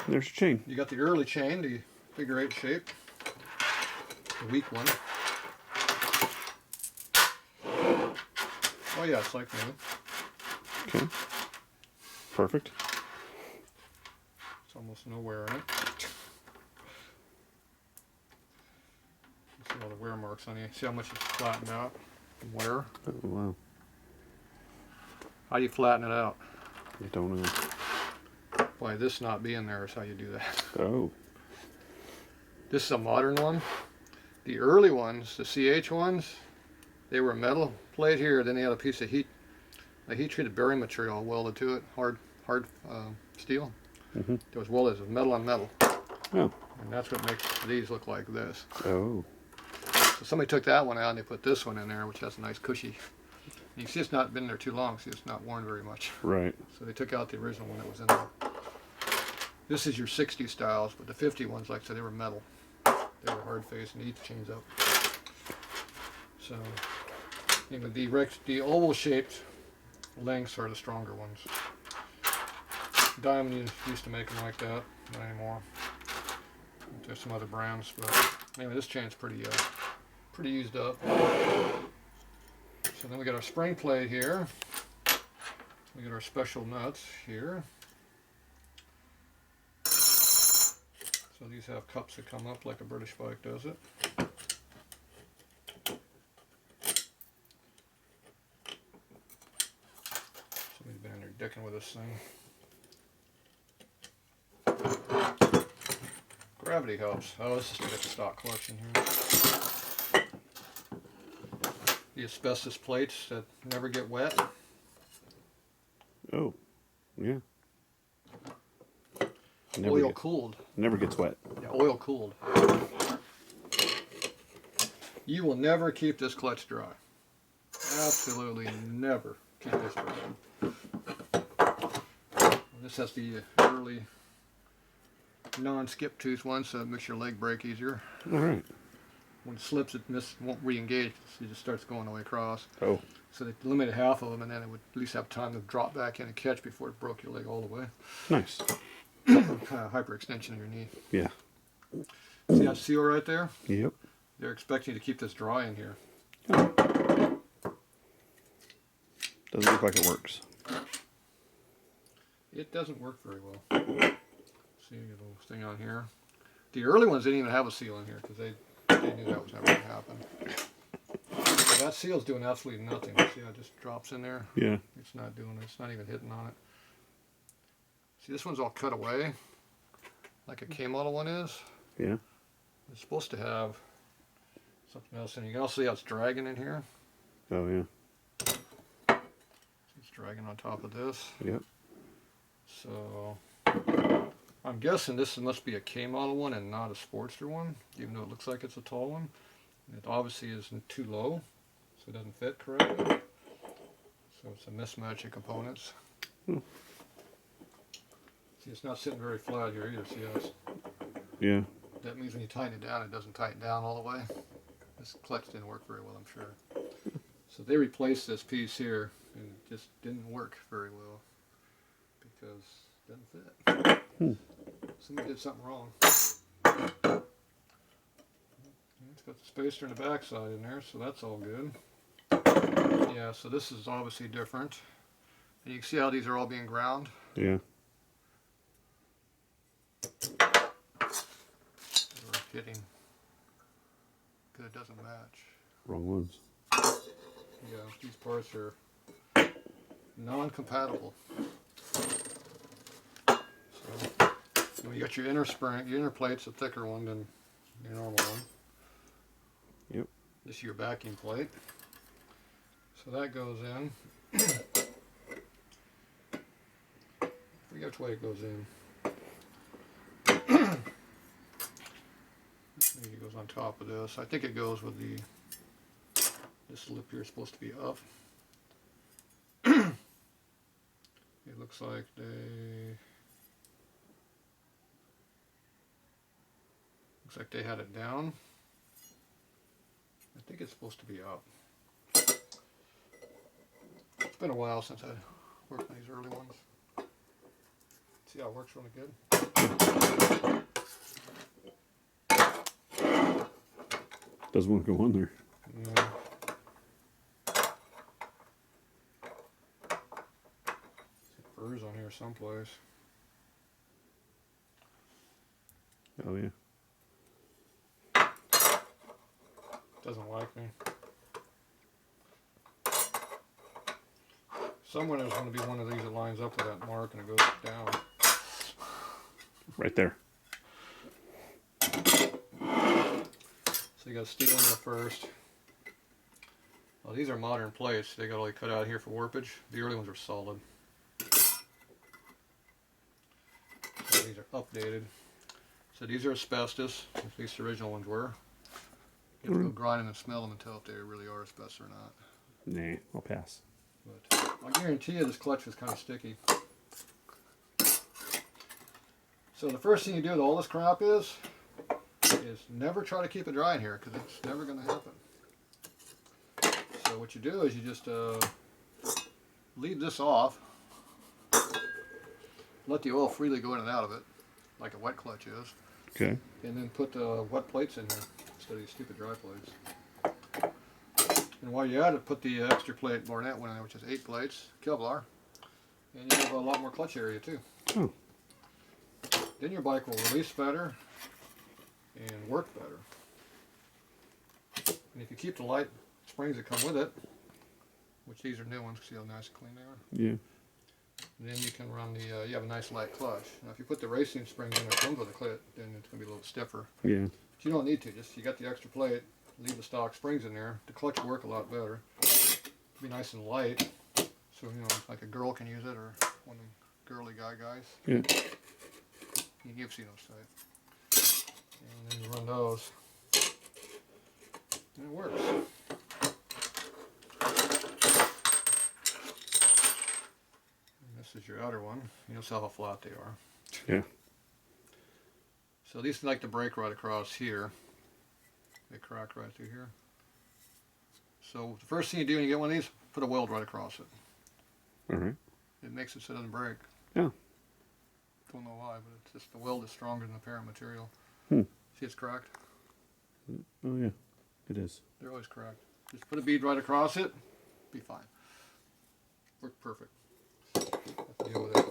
There's your chain. You got the early chain, the figure 8 shape, the weak one. Oh yeah, it's like new. Okay. Perfect. It's almost no wear in it. You see all the wear marks on you. See how much it's flattened out from wear? Oh, wow. How do you flatten it out? I don't know. By this not being there is how you do that. Oh. This is a modern one. The early ones, the CH ones, they were a metal plate here. Then they had a piece of heat treated bearing material welded to it, hard steel. Mm-hmm. It was welded as metal on metal. Oh. And that's what makes these look like this. Oh. So somebody took that one out and they put this one in there, which has a nice cushy. And you see it's not been there too long, see it's not worn very much. Right. So they took out the original one that was in there. This is your 60 styles, but the 50 ones, like I said, they were metal. They were hard face and each chains up. So anyway, the oval shaped lengths are the stronger ones. Diamond used to make them like that, not anymore. There's some other brands, but anyway, this chain's pretty used up. So then we got our spring plate here. We got our special nuts here. So these have cups that come up like a British bike does it. Somebody's been in there dicking with this thing. Gravity helps. Oh, this is to get the stock collection here. The asbestos plates that never get wet. Oh. Yeah. Oil cooled. Never gets wet. Yeah, oil cooled. You will never keep this clutch dry. Absolutely never keep this dry. This has the early non-skip tooth one, so it makes your leg break easier. All right. When it slips, it won't re-engage. It just starts going the way across. Oh. So they limited half of them, and then it would at least have time to drop back in and catch before it broke your leg all the way. Nice. Kind of hyperextension of your knee. Yeah. See that seal right there? Yep. They're expecting you to keep this dry in here. Oh. Doesn't look like it works. It doesn't work very well. See a little thing on here. The early ones didn't even have a seal in here because they knew that was never going to happen. So that seal's doing absolutely nothing. See how it just drops in there? Yeah. It's not doing it. It's not even hitting on it. See, this one's all cut away, like a K-model one is. Yeah. It's supposed to have something else in it. You can also see how it's dragging in here. Oh, yeah. It's dragging on top of this. Yep. So I'm guessing this must be a K-model one and not a Sportster one, even though it looks like it's a tall one. It obviously isn't too low, so it doesn't fit correctly. So it's a mismatch of components. Hmm. See, it's not sitting very flat here either. See how it's... Yeah. That means when you tighten it down, it doesn't tighten down all the way. This clutch didn't work very well, I'm sure. So they replaced this piece here, and it just didn't work very well because it doesn't fit. Somebody did something wrong. It's got the spacer in the backside in there, so that's all good. Yeah, so this is obviously different. And you can see how these are all being ground. Yeah. We're hitting. Because it doesn't match. Wrong ones. Yeah, these parts are non-compatible. So you got your inner spring, your inner plate's a thicker one than your normal one. Yep. This is your backing plate. So that goes in. I forget which way it goes in. Maybe it goes on top of this. I think it goes with the, this lip here is supposed to be up. It looks like they had it down. I think it's supposed to be up. It's been a while since I worked on these early ones. See how it works really good? Doesn't want to go on there. Yeah. Burrs on here someplace. Oh yeah. Doesn't like me. Somewhere there's going to be one of these that lines up with that mark and it goes down. Right there. So you got steel in there first. Well, these are modern plates. They got all cut out here for warpage. The early ones are solid. So these are updated. So these are asbestos. At least the original ones were. You have to go grind them and smell them and tell if they really are asbestos or not. Nah, I'll pass. But I guarantee you this clutch is kind of sticky. So the first thing you do with all this crap is never try to keep it dry in here because it's never going to happen. So what you do is you just leave this off, let the oil freely go in and out of it, like a wet clutch is, Okay. and then put wet plates in there instead of these stupid dry plates. And while you're at it, put the extra plate Barnett one in there, which is 8 plates, Kevlar, and you have a lot more clutch area too. Oh. Then your bike will release better and work better. And if you keep the light springs that come with it, which these are new ones, see how nice and clean they are. Yeah. Then you can run the, you have a nice light clutch. Now if you put the racing springs in that comes with the kit, then it's going to be a little stiffer. Yeah. But you don't need to, just you got the extra plate, leave the stock springs in there, the clutch will work a lot better. It'll be nice and light, so you know, like a girl can use it, or one of the girly guys. Yeah. You've seen those type. And then you run those. And it works. And this is your outer one. You'll see how flat they are. Yeah. So these like to break right across here. They crack right through here. So the first thing you do when you get one of these, put a weld right across it. All right. It makes it so it doesn't break. Yeah. Don't know why, but it's just the weld is stronger than the parent material. Hmm. See, it's cracked. Oh yeah. It is. They're always cracked. Just put a bead right across it, be fine. Worked perfect. Have to deal with it.